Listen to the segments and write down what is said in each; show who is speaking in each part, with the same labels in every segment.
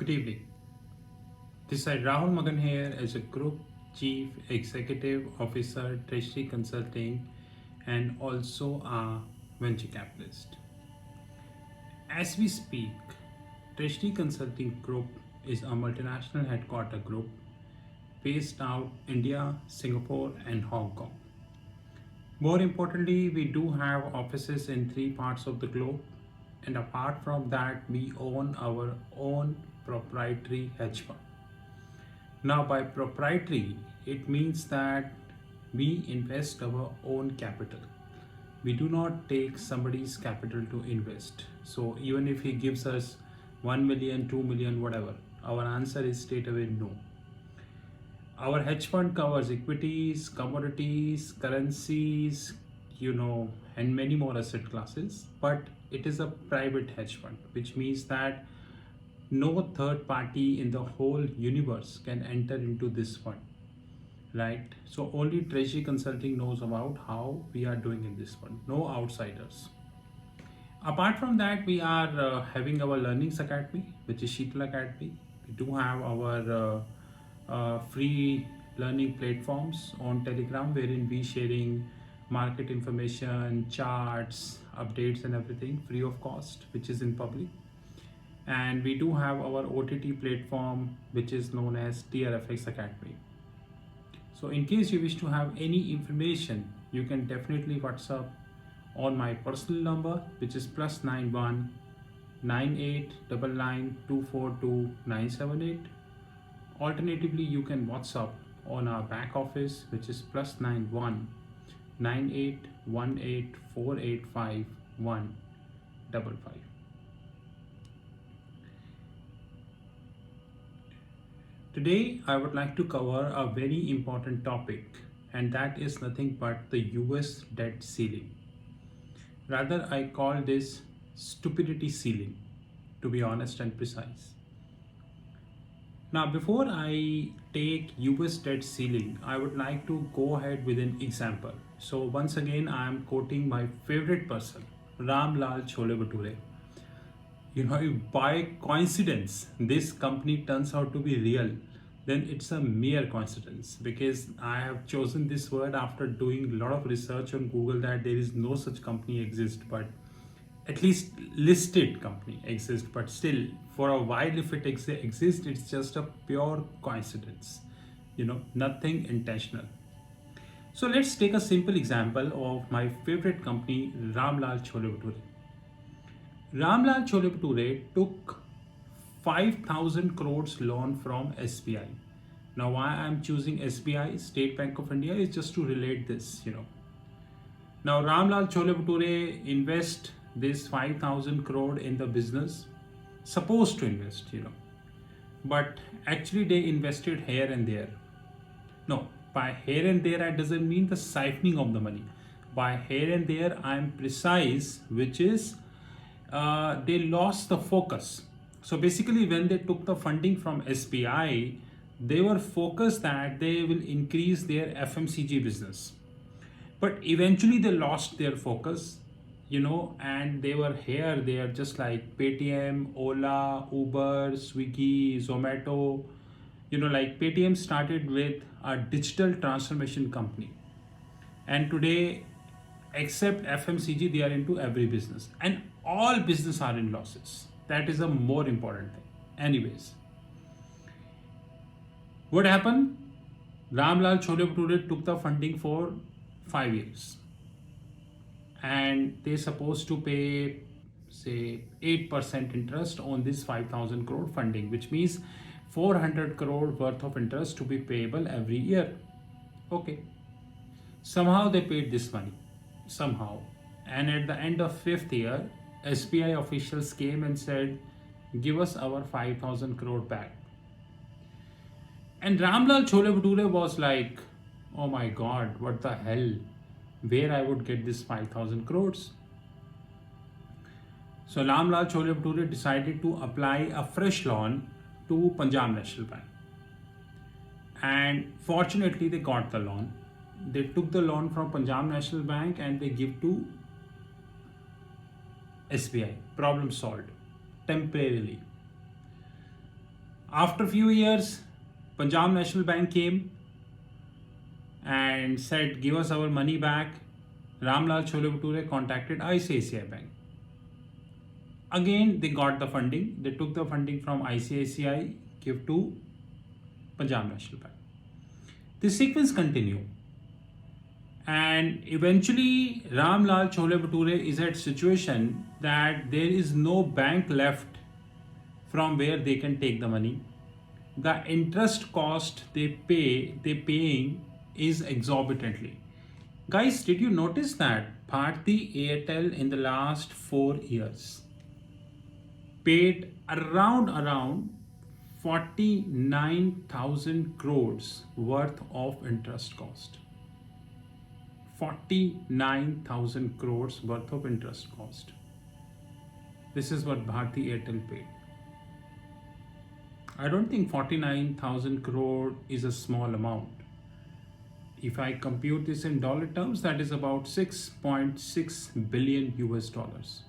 Speaker 1: Good evening. This is Rahul Magan here as a Group Chief Executive Officer, Treasury Consulting, and also a venture capitalist. As we speak, Treasury Consulting Group is a multinational headquarter group based out India, Singapore, and Hong Kong. More importantly, we do have offices in three parts of the globe, and apart from that, we own our own proprietary hedge fund. Now, by proprietary, it means that we invest our own capital. We do not take somebody's capital to invest. So, even if he gives us 1 million, 2 million, whatever, our answer is straight away no. Our hedge fund covers equities, commodities, currencies, and many more asset classes, but it is a private hedge fund, which means that no third party in the whole universe can enter into this fund, right? So only Treasury Consulting knows about how we are doing in this fund, no outsiders. Apart from that, we are having our learnings academy, which is Sheetal Academy. We do have our free learning platforms on Telegram, wherein we sharing market information, charts, updates, and everything free of cost, which is in public. And we do have our OTT platform, which is known as TRFX Academy. So in case you wish to have any information, you can definitely WhatsApp on my personal number, which is +91 9899 242 978. Alternatively, you can WhatsApp on our back office, which is +91 9818 485 155. Today, I would like to cover a very important topic, and that is nothing but the US debt ceiling. Rather, I call this stupidity ceiling, to be honest and precise. Now, before I take US debt ceiling, I would like to go ahead with an example. So once again, I am quoting my favorite person, Ram Lal Chole Bhature. If by coincidence this company turns out to be real, then it's a mere coincidence, because I have chosen this word after doing a lot of research on Google that there is no such company exist, but at least listed company exists. But still, for a while, if it exists, it's just a pure coincidence, nothing intentional. So let's take a simple example of my favorite company, Ram Lal Chole Bhature. Ram Lal Chole Bhature took 5,000 crores loan from SBI. Now, why I'm choosing SBI, State Bank of India, is just to relate this, Now, Ram Lal Chole Bhature invest this 5,000 crore in the business, supposed to invest, but actually they invested here and there. No, by here and there, it doesn't mean the siphoning of the money. By here and there, I'm precise, which is they lost the focus. So basically, when they took the funding from SBI, they were focused that they will increase their FMCG business. But eventually they lost their focus, and they were here, they are just like Paytm, Ola, Uber, Swiggy, Zomato. Like Paytm started with a digital transformation company. And today, except FMCG, they are into every business. And all business are in losses. That is a more important thing. Anyways, what happened? Ram Lal Chole Bhature took the funding for 5 years. And they're supposed to pay, say, 8% interest on this 5,000 crore funding, which means 400 crore worth of interest to be payable every year. Okay. Somehow they paid this money. Somehow. And at the end of 5th year, SBI officials came and said, give us our 5,000 crore back. And Ram Lal Chole Bhature was like, oh my God, what the hell? Where I would get this 5,000 crores? So Ram Lal Chole Bhature decided to apply a fresh loan to Punjab National Bank. And fortunately, they got the loan. They took the loan from Punjab National Bank and they give to SBI. Problem solved temporarily. After a few years, Punjab National Bank came and said, give us our money back. Ramlal Chole Bhature contacted ICICI Bank. Again, they got the funding. They took the funding from ICICI, give to Punjab National Bank. The sequence continue. And eventually, Ramlal Chole Bhature is at situation that there is no bank left from where they can take the money. The interest cost they paying is exorbitantly. Guys, did you notice that Bharti Airtel in the last 4 years paid around 49,000 crores worth of interest cost? 49,000 crores worth of interest cost. This is what Bharti Airtel paid. I don't think 49,000 crore is a small amount. If I compute this in dollar terms, that is about 6.6 billion US dollars.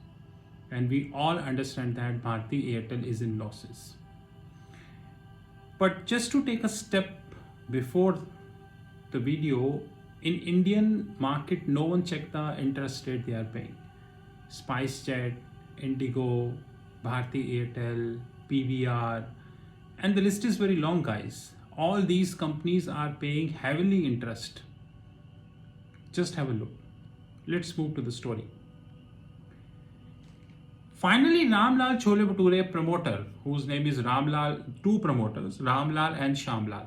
Speaker 1: And we all understand that Bharti Airtel is in losses. But just to take a step before the video, in Indian market, no one checked the interest rate they are paying. SpiceJet, Indigo, Bharti Airtel, PVR, and the list is very long, guys. All these companies are paying heavily interest. Just have a look. Let's move to the story. Finally, Ramlal Chole Bhature promoter, whose name is Ramlal, two promoters, Ramlal and Shamlal,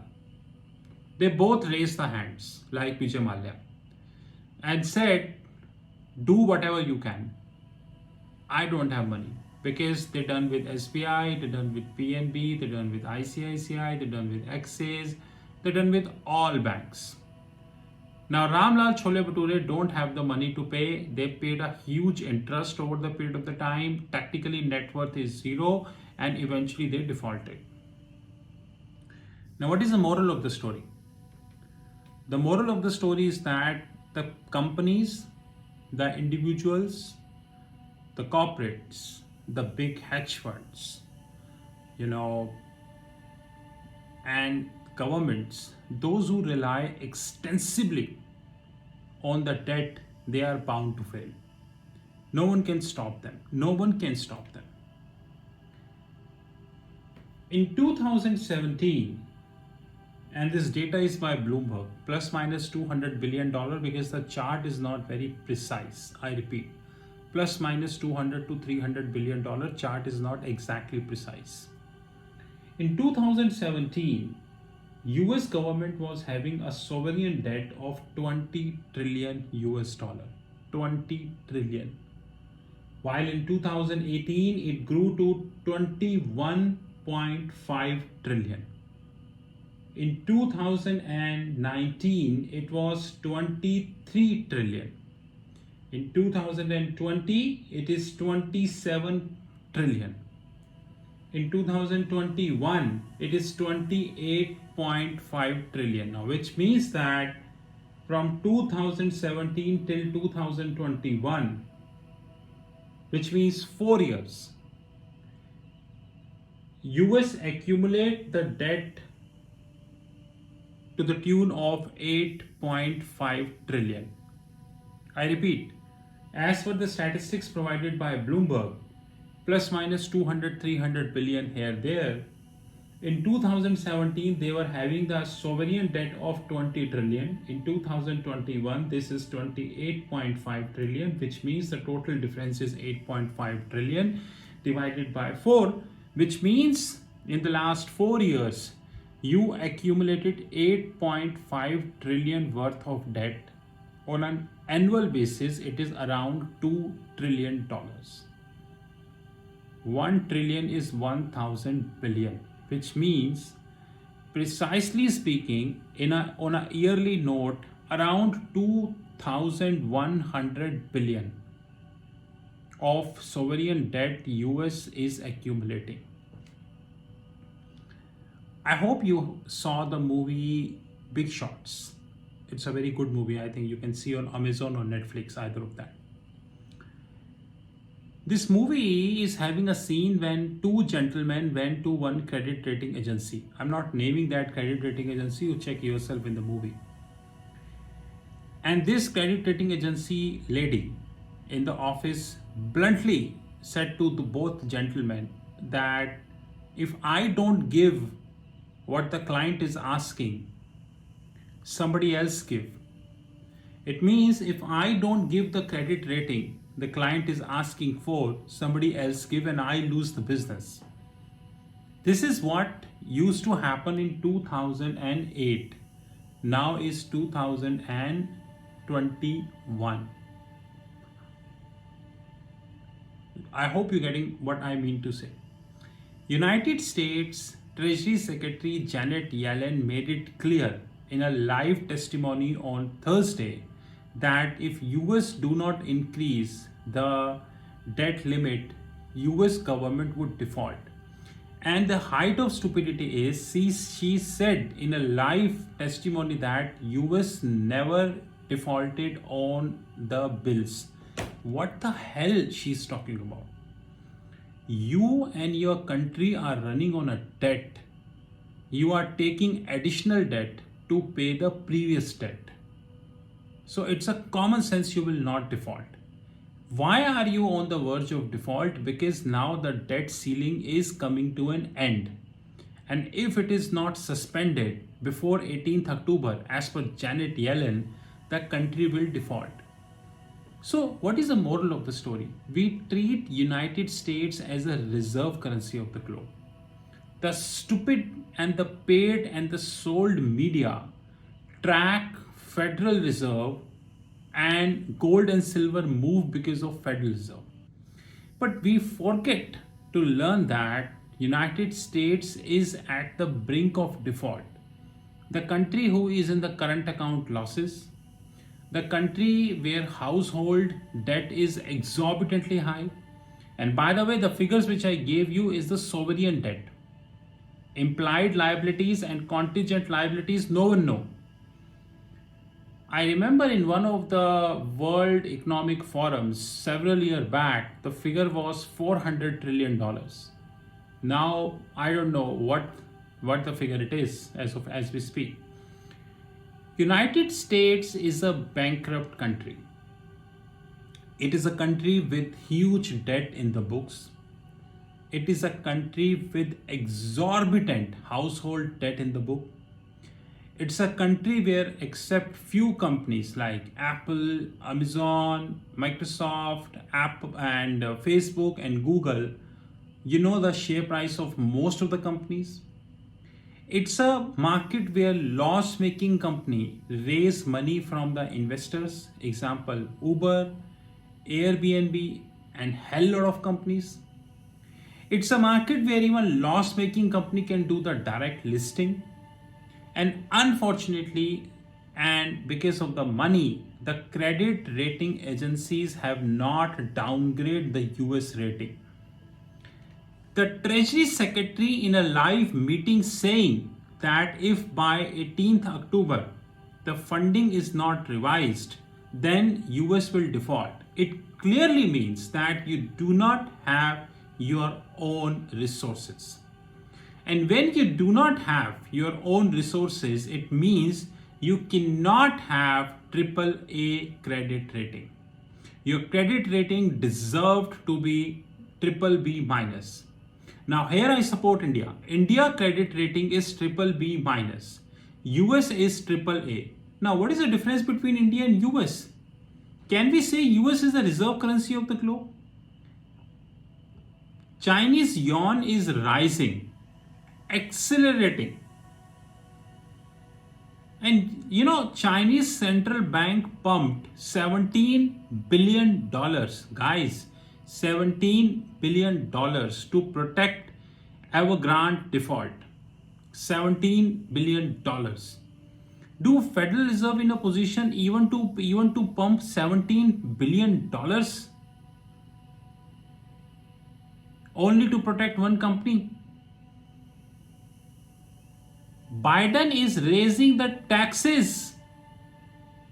Speaker 1: they both raised the hands like Vijay Mallya and said, do whatever you can. I don't have money, because they're done with SBI, they're done with PNB, they're done with ICICI, they're done with Axis, they're done with all banks. Now Ramlal Chole Bhature don't have the money to pay. They paid a huge interest over the period of the time. Technically net worth is zero, and eventually they defaulted. Now what is the moral of the story? The moral of the story is that the companies, the individuals, the corporates, the big hedge funds, and governments, those who rely extensively on the debt, they are bound to fail. No one can stop them. No one can stop them. In 2017, and this data is by Bloomberg, plus minus $200 billion, because the chart is not very precise. I repeat, plus minus $200 to $300 billion chart is not exactly precise. In 2017, US government was having a sovereign debt of 20 trillion US dollar. 20 trillion. While in 2018, it grew to 21.5 trillion. In 2019, it was 23 trillion. In 2020, it is 27 trillion. In 2021, it is 28.5 trillion. Now, which means that from 2017 till 2021, which means 4 years, US accumulate the debt to the tune of 8.5 trillion. I repeat, as per the statistics provided by Bloomberg, plus minus 200-300 billion here there, in 2017 they were having the sovereign debt of 20 trillion. In 2021 this is 28.5 trillion, which means the total difference is 8.5 trillion divided by 4, which means in the last 4 years you accumulated 8.5 trillion worth of debt. On an annual basis, it is around $2 trillion. 1 trillion is 1,000 billion, which means, precisely speaking, on a yearly note, around 2,100 billion of sovereign debt US is accumulating. I hope you saw the movie Big Shots. It's a very good movie. I think you can see on Amazon or Netflix, either of that. This movie is having a scene when two gentlemen went to one credit rating agency. I'm not naming that credit rating agency, you check yourself in the movie. And this credit rating agency lady in the office bluntly said to the both gentlemen that if I don't give what the client is asking, somebody else give. It means if I don't give the credit rating the client is asking for, somebody else give and I lose the business. This is what used to happen in 2008. Now is 2021. I hope you're getting what I mean to say. United States Treasury Secretary Janet Yellen made it clear in a live testimony on Thursday that if US do not increase the debt limit, US government would default. And the height of stupidity is she said in a live testimony that US never defaulted on the bills. What the hell she's talking about? You and your country are running on a debt. You are taking additional debt to pay the previous debt. So it's a common sense you will not default. Why are you on the verge of default? Because now the debt ceiling is coming to an end. And if it is not suspended before 18th October, as per Janet Yellen, the country will default. So what is the moral of the story? We treat United States as a reserve currency of the globe. The stupid and the paid and the sold media track Federal Reserve and gold and silver move because of Federal Reserve. But we forget to learn that United States is at the brink of default. The country who is in the current account losses, the country where household debt is exorbitantly high. And by the way, the figures which I gave you is the sovereign debt. Implied liabilities and contingent liabilities, no one knows. I remember in one of the World Economic Forums several years back, the figure was $400 trillion. Now, I don't know what the figure it is as we speak. United States is a bankrupt country. It is a country with huge debt in the books. It is a country with exorbitant household debt in the book. It's a country where except few companies like Apple, Amazon, Microsoft, and Facebook and Google, you know the share price of most of the companies. It's a market where loss-making company raise money from the investors. Example, Uber, Airbnb, and hell lot of companies. It's a market where even loss-making company can do the direct listing. And unfortunately, and because of the money, the credit rating agencies have not downgraded the US rating. The Treasury Secretary in a live meeting saying that if by 18th October the funding is not revised, then US will default. It clearly means that you do not have your own resources. And when you do not have your own resources, it means you cannot have AAA credit rating. Your credit rating deserved to be BBB minus. Now here I support India. India credit rating is BBB minus. US is AAA. Now what is the difference between India and US? Can we say US is the reserve currency of the globe? Chinese yuan is rising, accelerating. And you know, Chinese central bank pumped $17 billion, guys, $17 billion to protect Evergrande default. $17 billion. Do Federal Reserve in a position even to pump $17 billion only to protect one company? Biden is raising the taxes,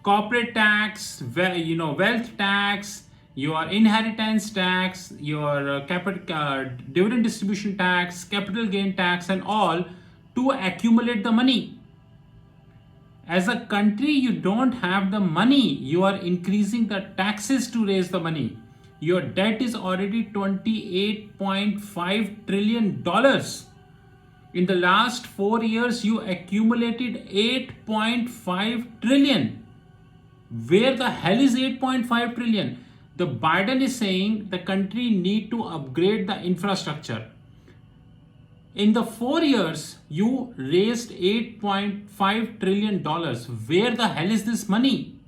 Speaker 1: corporate tax, wealth tax, your inheritance tax, your dividend distribution tax, capital gain tax, and all to accumulate the money. As a country, you don't have the money. You are increasing the taxes to raise the money. Your debt is already $28.5 trillion. In the last 4 years, you accumulated 8.5 trillion. Where the hell is 8.5 trillion? The Biden is saying the country need to upgrade the infrastructure. In the 4 years, you raised $8.5 trillion. Where the hell is this money?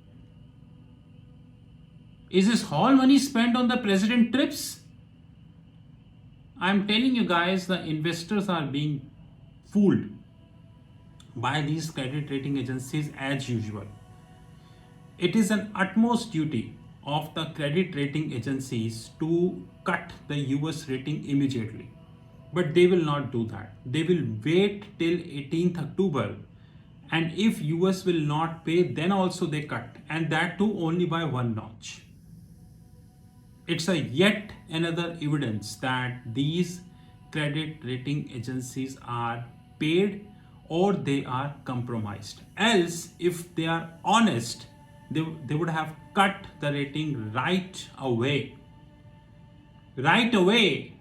Speaker 1: Is this all money spent on the president trips? I'm telling you guys, the investors are being fooled by these credit rating agencies as usual. It is an utmost duty of the credit rating agencies to cut the US rating immediately. But they will not do that. They will wait till 18th October. And if US will not pay, then also they cut. And that too only by one notch. It's a yet another evidence that these credit rating agencies are paid or they are compromised. Else, if they are honest, they would have cut the rating right away. Right away.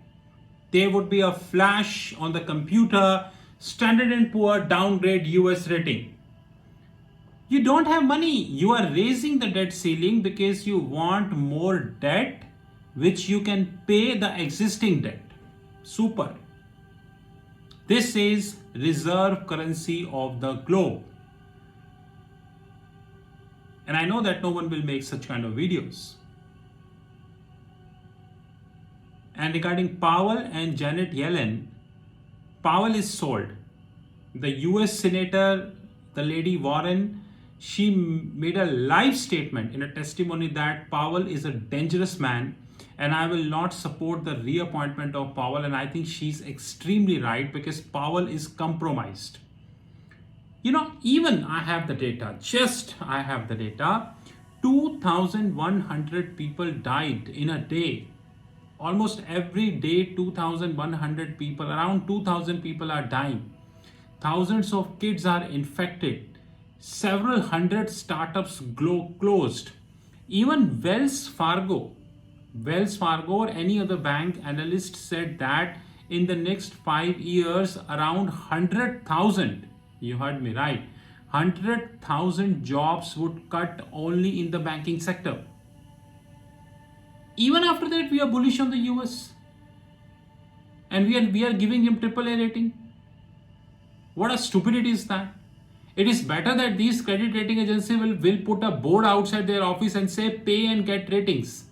Speaker 1: There would be a flash on the computer, Standard & Poor downgrade US rating. You don't have money. You are raising the debt ceiling because you want more debt which you can pay the existing debt. Super. This is reserve currency of the globe. And I know that no one will make such kind of videos. And regarding Powell and Janet Yellen, Powell is sold. The US Senator, the lady Warren, she made a live statement in a testimony that Powell is a dangerous man and I will not support the reappointment of Powell. And I think she's extremely right because Powell is compromised. You know, even I have the data, 2,100 people died in a day. Almost every day, 2,100 people, around 2,000 people are dying. Thousands of kids are infected. Several hundred startups closed. Even Wells Fargo or any other bank analyst said that in the next 5 years, around 100,000, you heard me right, 100,000 jobs would cut only in the banking sector. Even after that, we are bullish on the US. And we are giving him AAA rating. What a stupidity is that? It is better that these credit rating agencies will put a board outside their office and say pay and get ratings.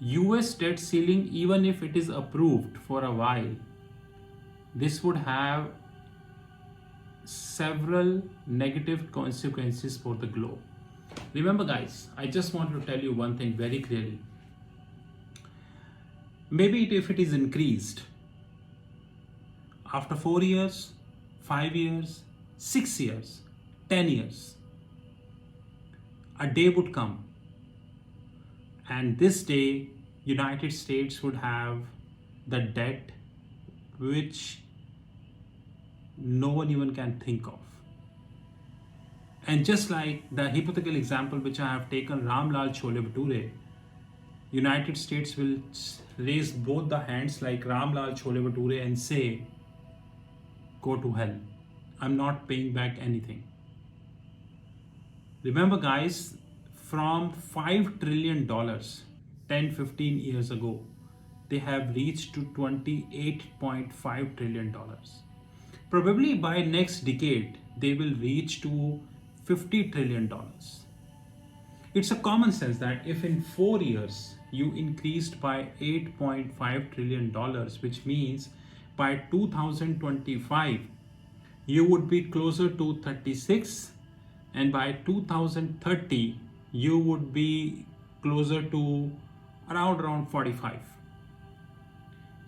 Speaker 1: US debt ceiling, even if it is approved for a while, this would have several negative consequences for the globe. Remember guys, I just want to tell you one thing very clearly. Maybe if it is increased after 4 years, 5 years, 6 years, 10 years, a day would come and this day United States would have the debt which no one even can think of. And just like the hypothetical example which I have taken, Ram Lal Chole Bhature, United States will raise both the hands like Ram Lal Chole Bhature and say, go to hell. I'm not paying back anything. Remember guys, from $5 trillion 10-15 years ago, they have reached to $28.5 trillion. Probably by next decade, they will reach to $50 trillion. It's a common sense that if in 4 years you increased by $8.5 trillion, which means by 2025, you would be closer to 36, and by 2030, you would be closer to around 45,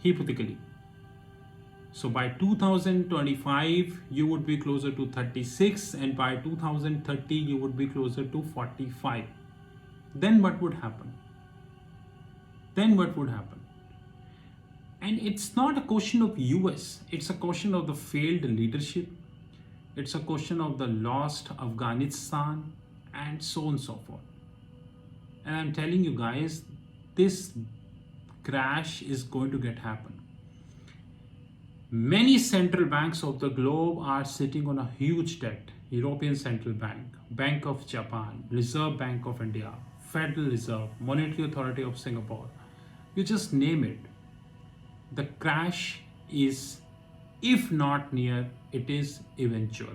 Speaker 1: hypothetically. So by 2025, you would be closer to 36, and by 2030, you would be closer to 45. Then what would happen? Then what would happen? And it's not a question of US, it's a question of the failed leadership, it's a question of the lost Afghanistan, and so on and so forth. And I'm telling you guys, this crash is going to get happen. Many central banks of the globe are sitting on a huge debt. European Central Bank, Bank of Japan, Reserve Bank of India, Federal Reserve, Monetary Authority of Singapore. You just name it. The crash is, if not near, it is eventual.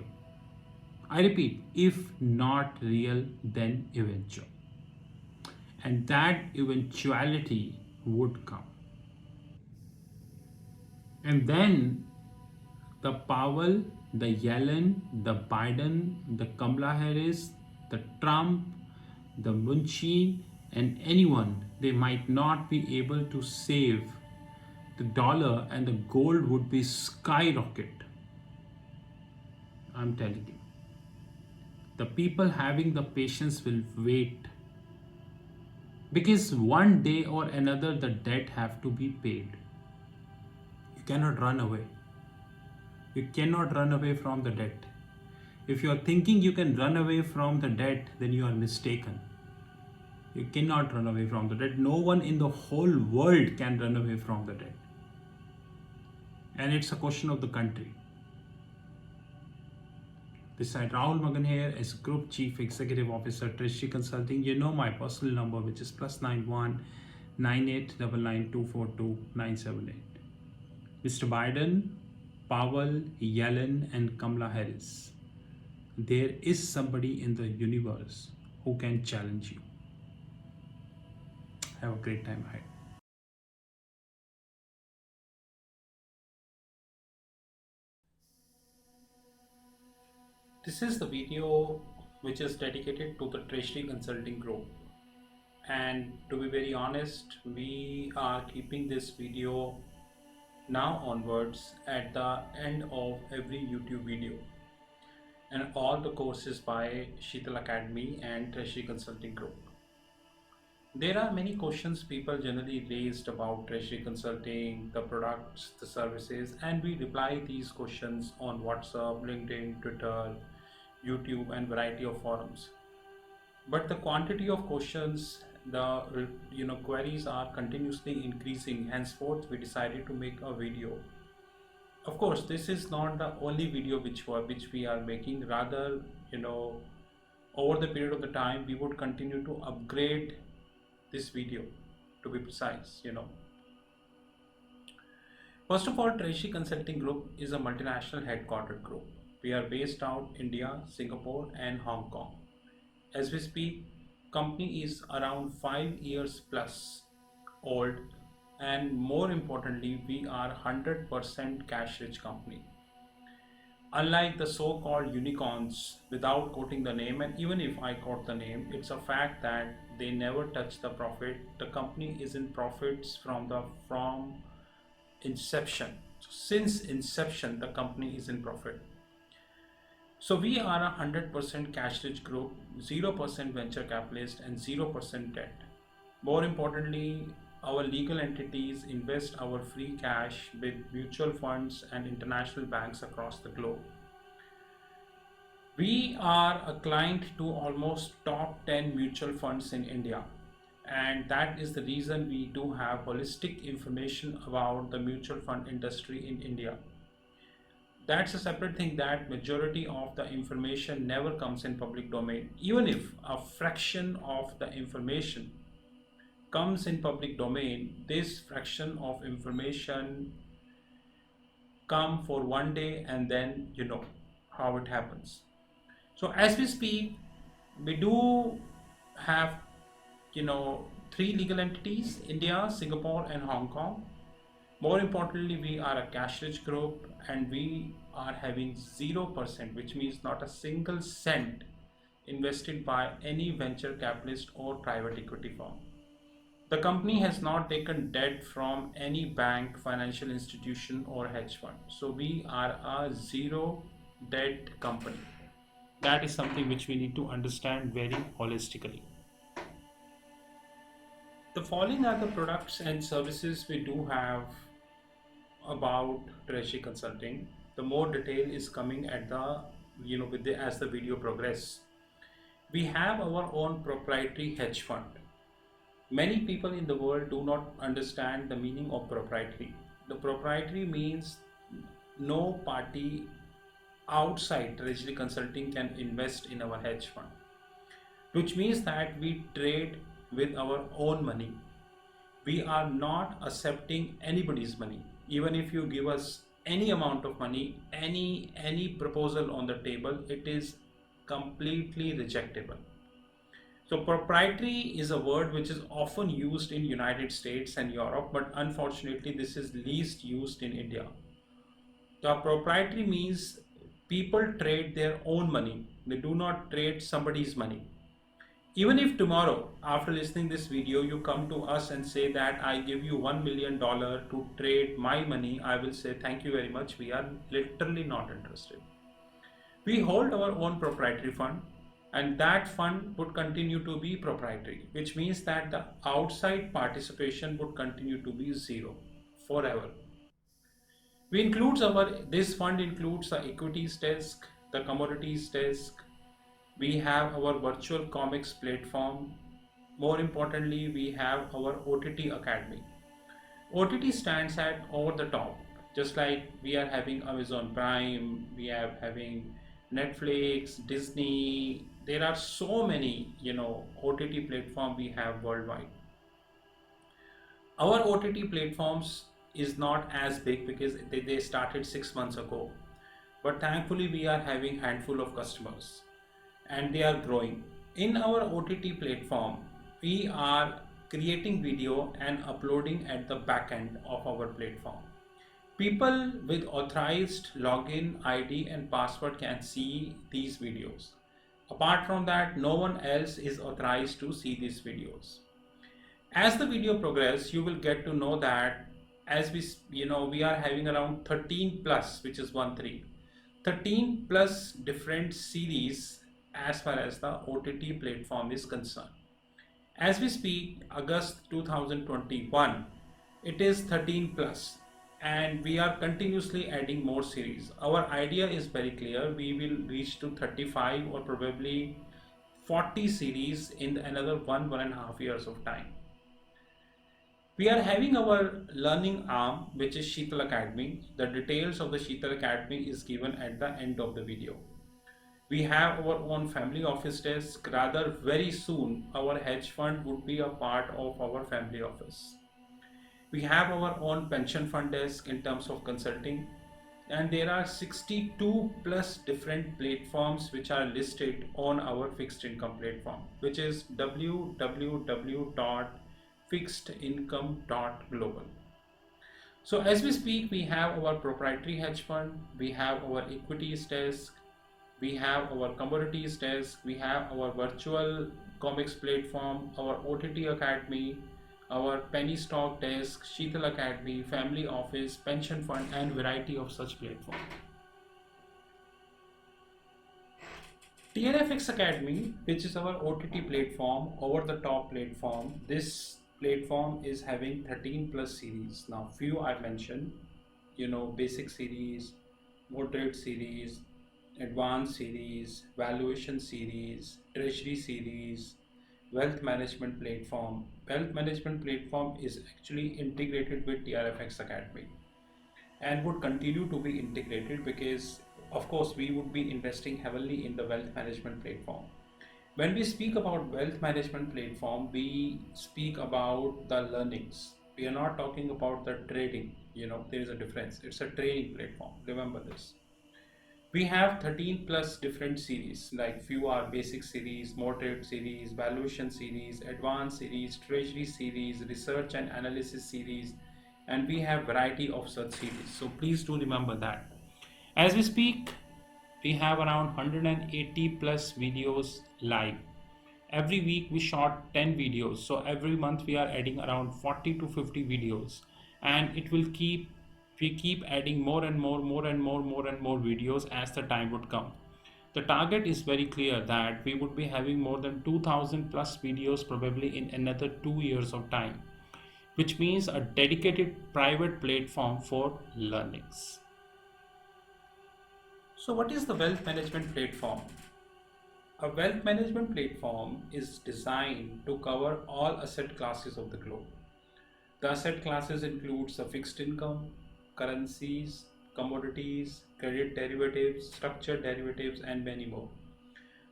Speaker 1: I repeat, if not real, then eventual. And that eventuality would come. And then the Powell, the Yellen, the Biden, the Kamala Harris, the Trump, the Munchin, and anyone, they might not be able to save the dollar, and the gold would be skyrocket. I'm telling you. The people having the patience will wait, because one day or another the debt have to be paid. You cannot run away. You cannot run away from the debt. If you are thinking you can run away from the debt, then you are mistaken. You cannot run away from the debt. No one in the whole world can run away from the debt. And it's a question of the country. This side Rahul Magan here as Group Chief Executive Officer, Treasury Consulting. You know my personal number, which is +91 9899242978. Mr. Biden, Powell, Yellen, and Kamala Harris. There is somebody in the universe who can challenge you. Have a great time ahead. This is the video which is dedicated to the Treasury Consulting Group. And to be very honest, we are keeping this video now onwards at the end of every YouTube video. And all the courses by Sheetal Academy and Treasury Consulting Group. There are many questions people generally raised about Treasury Consulting, the products, the services, and we reply these questions on WhatsApp, LinkedIn, Twitter, YouTube, and variety of forums. But the quantity of questions, the queries are continuously increasing. Henceforth, we decided to make a video. Of course, this is not the only video which we are making. Rather, over the period of the time, we would continue to upgrade this video, to be precise. First of all, Treasury Consulting Group is a multinational headquartered group. We are based out India, Singapore, and Hong Kong. As we speak, company is around 5 years plus old, and more importantly, we are 100% cash rich company. Unlike the so-called unicorns, without quoting the name, and even if I quote the name, it's a fact that they never touch the profit. The company is in profits from inception. So since inception, the company is in profit. So we are a 100% cash rich group, 0% venture capitalist, and 0% debt. More importantly, our legal entities invest our free cash with mutual funds and international banks across the globe. We are a client to almost top 10 mutual funds in India, and that is the reason we do have holistic information about the mutual fund industry in India. That's a separate thing, that majority of the information never comes in public domain. Even if a fraction of the information comes in public domain, this fraction of information come for one day, and then you know how it happens. So as we speak, we do have three legal entities: India, Singapore, and Hong Kong. More importantly, we are a cash rich group, and we are having 0%, which means not a single cent invested by any venture capitalist or private equity firm. The company has not taken debt from any bank, financial institution, or hedge fund. So we are a zero debt company. That is something which we need to understand very holistically. The following are the products and services we do have about treasury consulting. The more detail is coming at the with the as the video progress. We have our own proprietary hedge fund. Many people in the world do not understand the meaning of proprietary. The proprietary means no party outside treasury consulting can invest in our hedge fund, which means that we trade with our own money. We are not accepting anybody's money. Even if you give us any amount of money, any proposal on the table, it is completely rejectable. So proprietary is a word which is often used in United States and Europe, but unfortunately this is least used in India. The proprietary means people trade their own money. They do not trade somebody's money. Even if tomorrow, after listening this video, you come to us and say that I give you $1 million to trade my money, I will say thank you very much. We are literally not interested. We hold our own proprietary fund, and that fund would continue to be proprietary, which means that the outside participation would continue to be zero forever. We includes our this fund includes the equities desk, the commodities desk. We have our virtual comics platform. More importantly, we have our OTT Academy. OTT stands at over the top, just like we are having Amazon Prime, we are having Netflix, Disney. There are so many, OTT platform we have worldwide. Our OTT platforms is not as big because they started 6 months ago, but thankfully we are having handful of customers and they are growing. In our OTT platform, we are creating video and uploading at the back end of our platform. People with authorized login ID and password can see these videos. Apart from that, no one else is authorized to see these videos. As the video progresses, you will get to know that as we are having around 13 plus, which is 13 plus different series as far as the OTT platform is concerned. As we speak, August 2021, it is 13 plus and we are continuously adding more series. Our idea is very clear. We will reach to 35 or probably 40 series in another 1.5 years of time. We are having our learning arm, which is Sheetal Academy. The details of the Sheetal Academy is given at the end of the video. We have our own family office desk. Rather, very soon, our hedge fund would be a part of our family office. We have our own pension fund desk in terms of consulting. And there are 62 plus different platforms which are listed on our fixed income platform, which is www.fixedincome.global. So as we speak, we have our proprietary hedge fund, we have our equities desk, we have our commodities desk, we have our virtual comics platform, our OTT Academy, our penny stock desk, Sheetal Academy, family office, pension fund, and variety of such platforms. TRFX Academy, which is our OTT platform, over the top platform. This platform is having 13 plus series. Now, few I mentioned, basic series, moderate series, advanced series, valuation series, treasury series, wealth management platform. Wealth management platform is actually integrated with TRFX Academy and would continue to be integrated because of course we would be investing heavily in the wealth management platform. When we speak about wealth management platform, we speak about the learnings. We are not talking about the trading. There is a difference. It's a training platform. Remember this. We have 13 plus different series, like few are basic series, moderate series, valuation series, advanced series, treasury series, research and analysis series, and we have variety of such series. So please do remember that. As we speak, we have around 180 plus videos live. Every week we shot 10 videos. So every month we are adding around 40 to 50 videos. And we keep adding more and more videos as the time would come. The target is very clear that we would be having more than 2000 plus videos probably in another 2 years of time, which means a dedicated private platform for learnings. So, what is the wealth management platform? A wealth management platform is designed to cover all asset classes of the globe. The asset classes includes the fixed income, currencies, commodities, credit derivatives, structured derivatives, and many more.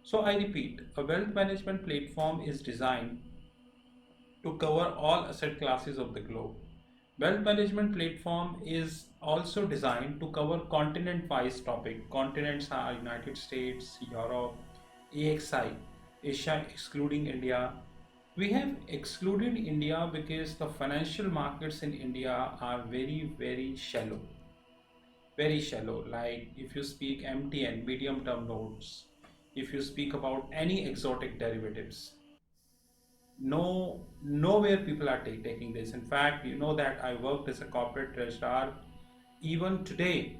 Speaker 1: So I repeat, a wealth management platform is designed to cover all asset classes of the globe. Wealth management platform is also designed to cover continent-wise topic. Continents are United States, Europe, AXI, Asia excluding India. We have excluded India because the financial markets in India are very shallow. Very shallow. Like if you speak MTN, medium term notes, if you speak about any exotic derivatives, nowhere people are taking this. In fact, you know that I worked as a corporate treasurer. Even today,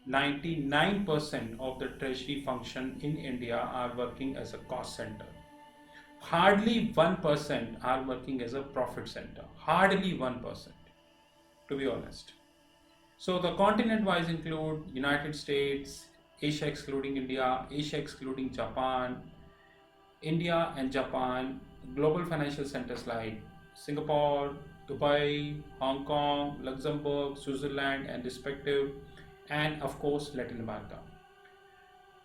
Speaker 1: 99% of the treasury function in India are working as a cost center. Hardly 1% are working as a profit center. Hardly 1%, to be honest. So the continent wise include United States, Asia excluding India, Asia excluding Japan, India and Japan, global financial centers like Singapore, Dubai, Hong Kong, Luxembourg, Switzerland, and respective, and of course Latin America.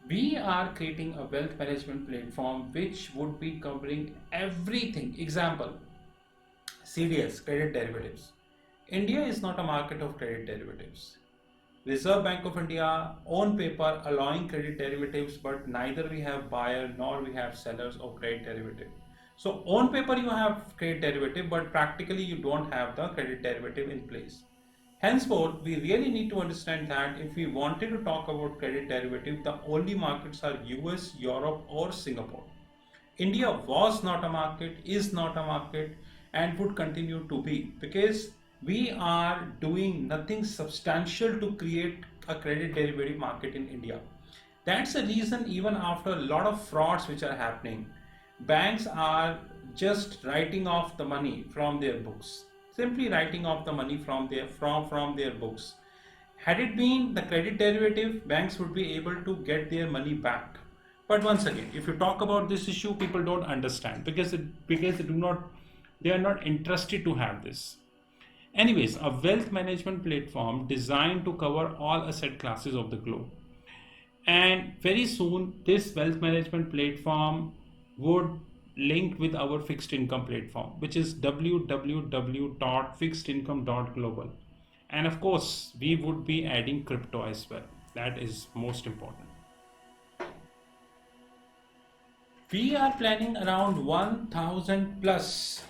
Speaker 1: We are creating a wealth management platform which would be covering everything. Example, CDS, credit derivatives. India is not a market of credit derivatives. Reserve Bank of India on paper allowing credit derivatives, but neither we have buyer nor we have sellers of credit derivative. So on paper you have credit derivative, but practically you don't have the credit derivative in place. Henceforth, we really need to understand that if we wanted to talk about credit derivative, the only markets are US, Europe, or Singapore. India was not a market, is not a market, and would continue to be, because we are doing nothing substantial to create a credit derivative market in India. That's the reason, even after a lot of frauds which are happening, banks are just writing off the money from their books. Simply writing off the money from their books. Had it been the credit derivative, banks would be able to get their money back. But once again, if you talk about this issue, people don't understand because they are not interested to have this. Anyways, a wealth management platform designed to cover all asset classes of the globe. And very soon, this wealth management platform would link with our fixed income platform, which is www.fixedincome.global. And of course, we would be adding crypto as well. That is most important. We are planning around 1000 plus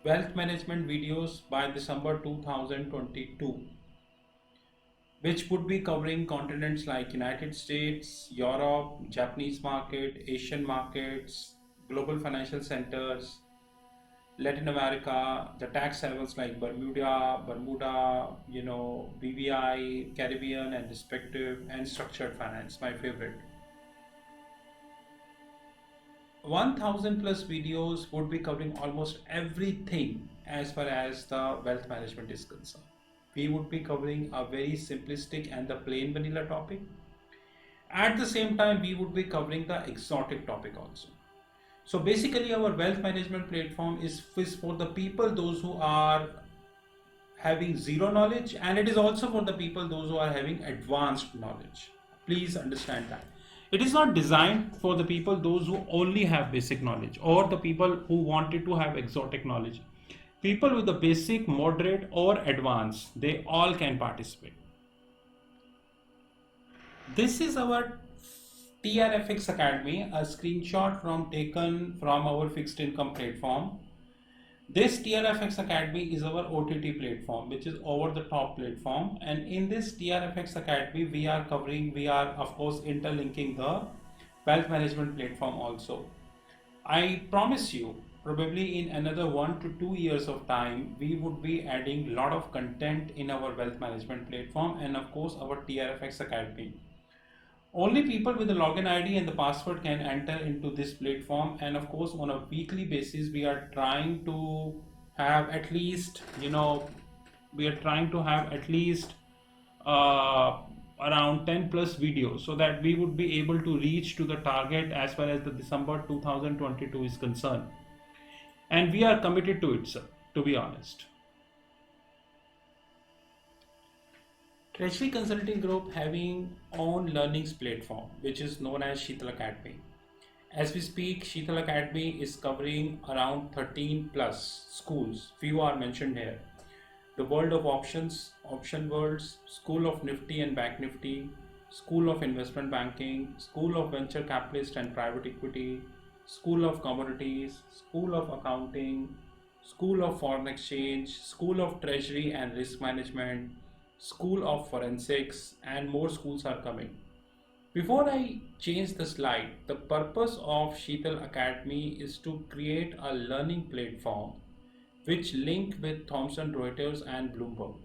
Speaker 1: wealth management videos by December 2022, which would be covering continents like United States, Europe, Japanese market, Asian markets, global financial centers, Latin America, the tax havens like Bermuda, BVI, Caribbean and respective, and structured finance, my favorite. 1000 plus videos would be covering almost everything as far as the wealth management is concerned. We would be covering a very simplistic and the plain vanilla topic. At the same time, we would be covering the exotic topic also. So basically, our wealth management platform is for the people, those who are having zero knowledge, and it is also for the people, those who are having advanced knowledge. Please understand that. It is not designed for the people, those who only have basic knowledge, or the people who wanted to have exotic knowledge. People with the basic, moderate, or advanced, they all can participate. This is our TRFX Academy, a screenshot taken from our fixed income platform. This TRFX Academy is our OTT platform, which is over the top platform. And in this TRFX Academy, we are of course interlinking the wealth management platform also. I promise you, probably in another 1 to 2 years of time, we would be adding a lot of content in our wealth management platform and of course our TRFX Academy. Only people with the login ID and the password can enter into this platform, and of course on a weekly basis we are trying to have at least, we are trying to have at least uh, around 10 plus videos so that we would be able to reach to the target as far as the December 2022 is concerned, and we are committed to it, sir, to be honest. Treasury Consulting Group having own learnings platform which is known as Sheetal Academy. As we speak, Sheetal Academy is covering around 13 plus schools. Few are mentioned here. The World of Options, Option Worlds, School of Nifty and Bank Nifty, School of Investment Banking, School of Venture Capitalist and Private Equity, School of Commodities, School of Accounting, School of Foreign Exchange, School of Treasury and Risk Management, School of Forensics, and more schools are coming. Before I change the slide, the purpose of Sheetal Academy is to create a learning platform which link with Thomson Reuters and Bloomberg.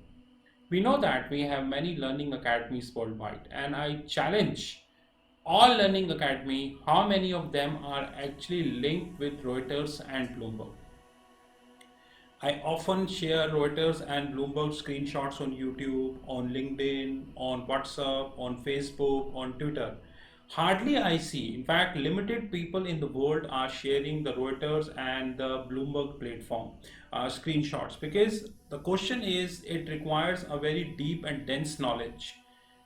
Speaker 1: We know that we have many learning academies worldwide, and I challenge all learning academy how many of them are actually linked with Reuters and Bloomberg. I often share Reuters and Bloomberg screenshots on YouTube, on LinkedIn, on WhatsApp, on Facebook, on Twitter. Hardly I see, in fact, limited people in the world are sharing the Reuters and the Bloomberg platform screenshots, because the question is it requires a very deep and dense knowledge.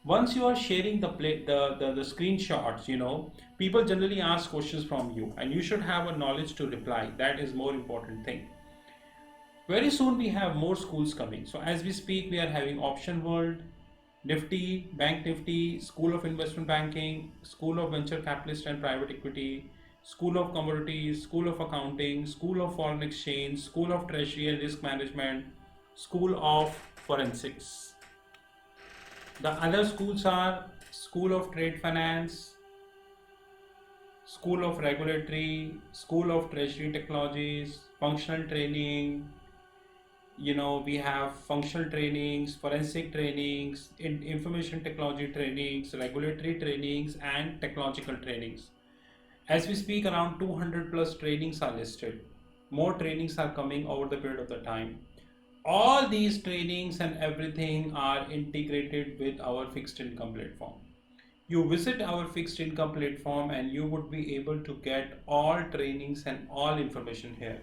Speaker 1: Once you are sharing the screenshots, people generally ask questions from you, and you should have a knowledge to reply. That is more important thing. Very soon we have more schools coming. So as we speak, we are having Option World, Nifty, Bank Nifty, School of Investment Banking, School of Venture Capitalist and Private Equity, School of Commodities, School of Accounting, School of Foreign Exchange, School of Treasury and Risk Management, School of Forensics. The other schools are School of Trade Finance, School of Regulatory, School of Treasury Technologies, Functional Training. We have functional trainings, forensic trainings, information technology trainings, regulatory trainings, and technological trainings. As we speak, around 200 plus trainings are listed. More trainings are coming over the period of the time. All these trainings and everything are integrated with our fixed income platform. You visit our fixed income platform and you would be able to get all trainings and all information here.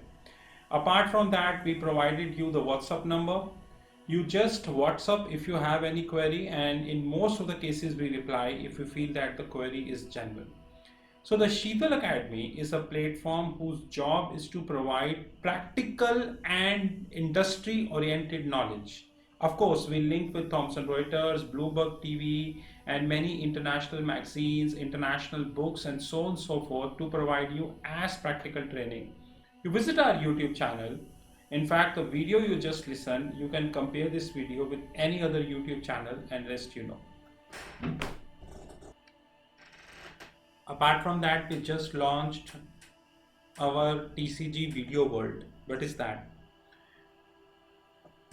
Speaker 1: Apart from that, we provided you the WhatsApp number. You just WhatsApp if you have any query, and in most of the cases we reply if we feel that the query is genuine. So the Sheetal Academy is a platform whose job is to provide practical and industry oriented knowledge. Of course, we link with Thomson Reuters, Bloomberg TV, and many international magazines, international books, and so on and so forth to provide you as practical training. You visit our YouTube channel. In fact, the video you just listened, you can compare this video with any other YouTube channel and rest you know. Apart from that, we just launched our TCG Video World. What is that?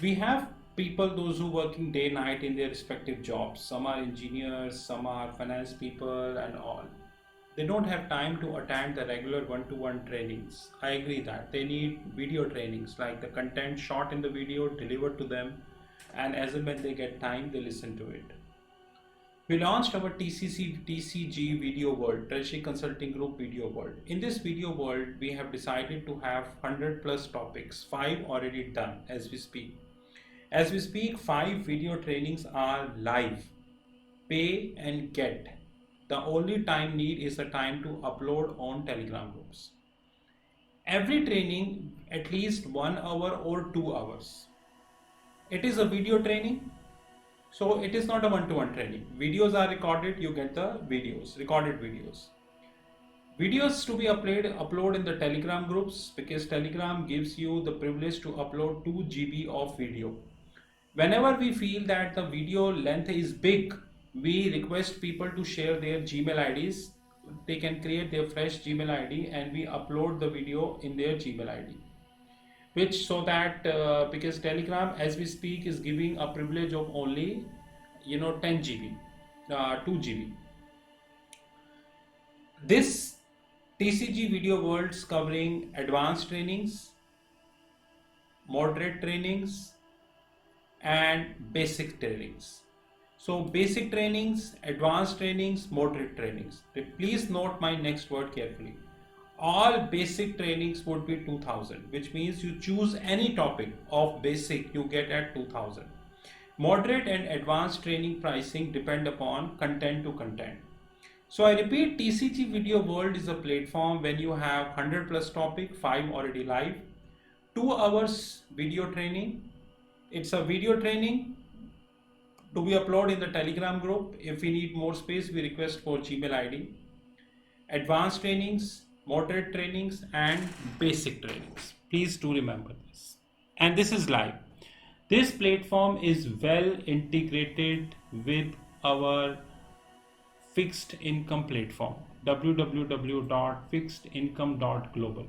Speaker 1: We have people, those who working day night in their respective jobs. Some are engineers, some are finance people and all. They don't have time to attend the regular one-to-one trainings. I agree that they need video trainings, like the content shot in the video delivered to them, and as and when they get time, they listen to it. We launched our TCG Video World, Treasury Consulting Group Video World. In this video world, we have decided to have 100 plus topics, 5 already done as we speak. As we speak, 5 video trainings are live, pay and get. The only time need is the time to upload on Telegram groups. Every training at least 1 hour or 2 hours. It is a video training, so it is not a one-to-one training. Videos are recorded, you get the videos, recorded videos. Videos to be upload in the Telegram groups, because Telegram gives you the privilege to upload 2 GB of video. Whenever we feel that the video length is big, we request people to share their Gmail IDs they can create their fresh Gmail ID and we upload the video in their Gmail ID. Which so that because Telegram as we speak is giving a privilege of only 10 GB, 2 GB. This TCG video worlds covering advanced trainings, moderate trainings and basic trainings. So basic trainings, advanced trainings, moderate trainings. Please note my next word carefully. All basic trainings would be 2000, which means you choose any topic of basic you get at 2000. Moderate and advanced training pricing depend upon content to content. So I repeat, TCG Video World is a platform when you have 100 plus topic, 5 already live, 2 hours video training. It's a video training to be uploaded in the Telegram group. If we need more space, we request for Gmail ID. Advanced trainings, moderate trainings and basic trainings. Please do remember this. And this is live. This platform is well integrated with our fixed income platform, www.fixedincome.global.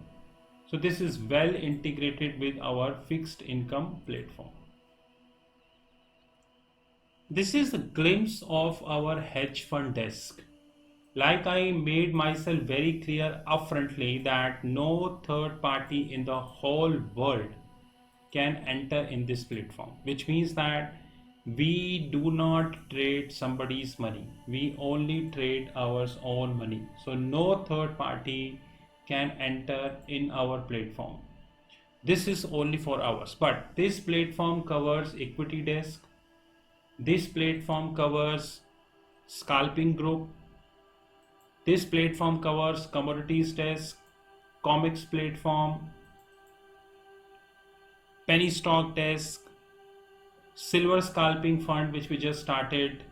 Speaker 1: So this is well integrated with our fixed income platform. This is a glimpse of our hedge fund desk. Like I made myself very clear upfrontly that no third party in the whole world can enter in this platform, which means that we do not trade somebody's money. We only trade our own money. So no third party can enter in our platform. This is only for ours. But this platform covers equity desk. This platform covers scalping group. This platform covers commodities desk, comics platform, penny stock desk, silver scalping fund which we just started,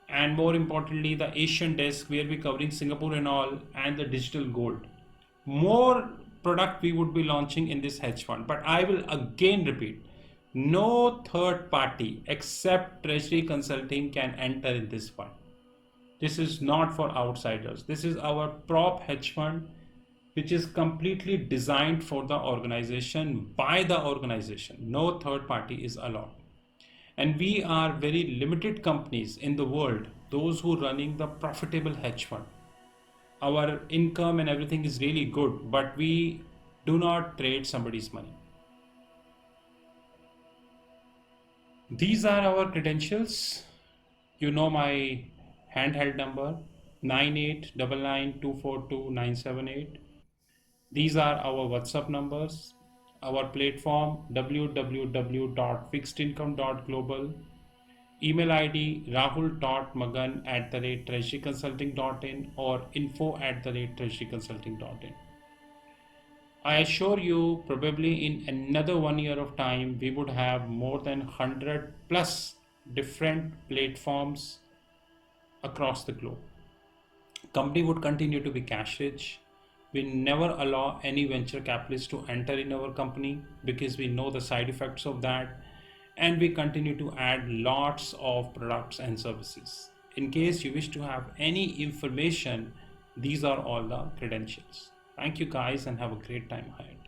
Speaker 1: and more importantly the Asian desk where we're covering Singapore and all, and the digital gold. More product we would be launching in this hedge fund, but I will again repeat, no third party except Treasury Consulting can enter in this fund. This is not for outsiders. This is our prop hedge fund, which is completely designed for the organization, by the organization. No third party is allowed. And we are very limited companies in the world, those who are running the profitable hedge fund. Our income and everything is really good, but we do not trade somebody's money. These are our credentials. You know my handheld number 9899242978. These are our WhatsApp numbers, our platform www.fixedincome.global, email ID rahul.magan@treasuryconsulting.in or info@treasuryconsulting.in. I assure you, probably in another 1 year of time, we would have more than 100 plus different platforms across the globe. Company would continue to be cash rich. We never allow any venture capitalist to enter in our company because we know the side effects of that, and we continue to add lots of products and services. In case you wish to have any information, these are all the credentials. Thank you guys and have a great time ahead.